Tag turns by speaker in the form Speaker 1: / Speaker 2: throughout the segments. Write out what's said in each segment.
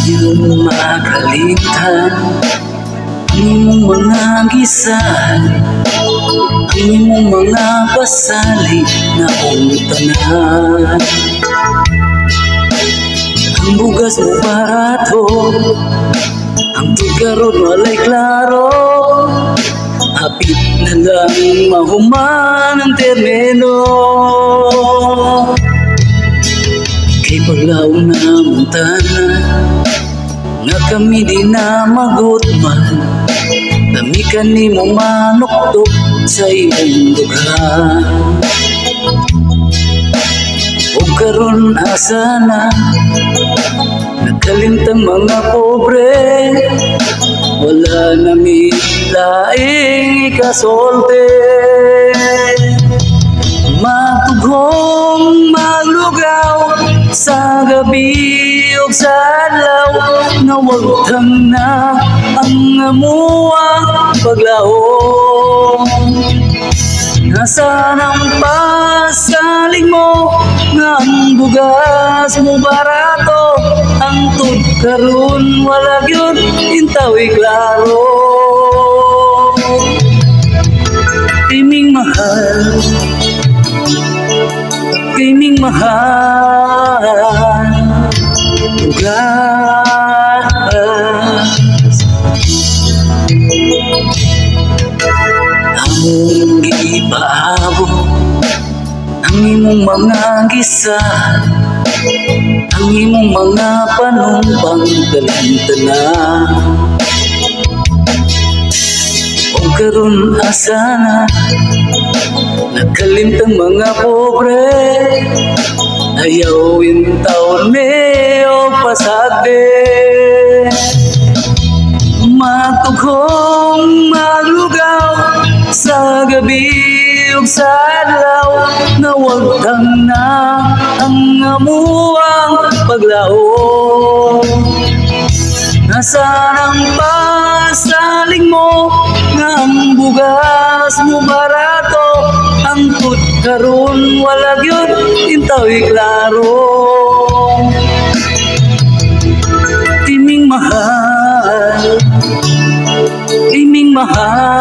Speaker 1: Iyong makalimutan ang imong mga gisahan, ang imong mga pasalig na tanan. Ang bugas mo barato, ang tugaron walay klaro, hapit na lang mahuman ang termino. Kay paglaw na montana nga kami di na magutman, kami kanimo manuktok sa iyong dugan. O karon asa na nagkalintang mga pobre, wala na mi laing ikasolte. Matughong maglugaw sa gabi o sa adlaw, nga wagtang na ang amuang paglaom. Nasaan ang pasalig mo, nga ang bugas mo barato, ang tudkaron wala gyud intawi klaro. Timing mahal, timing mahal, bugas among gipaabo, ang imong mga gisa, ang imong mga panumbang tanan. O karon asa na nagkalintang mga pobre, ayaw taon me o pasagde. Matughong maglugaw sa gabi ug sa adlaw, na wagtang na ang amuang paglaom. Nasaan ang pasalig mo, nga ang bugas mo barato, ang tudkaron wala gyud intawi klaro. Timing mahal, timing mahal,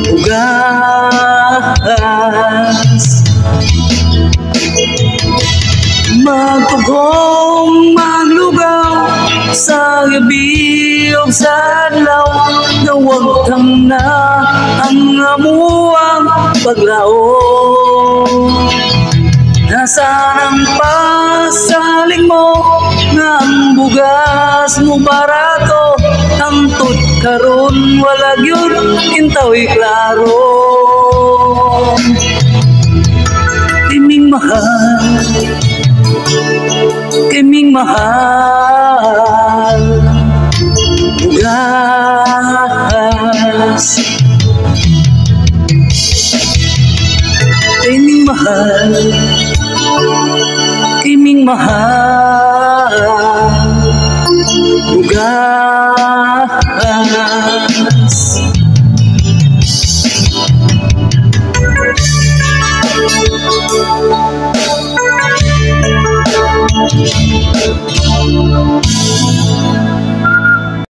Speaker 1: bugas magtughong maglugaw sa gabi o sa adlaw, na wagtang na ang amuang paglaom. Nasaan ang pasalig mo, nga ang bugas mo barato, ang tudkaron wala gyud intawi klaro. Timing mahal, timing mahal, bugas timing mahal, timing mahal, bugas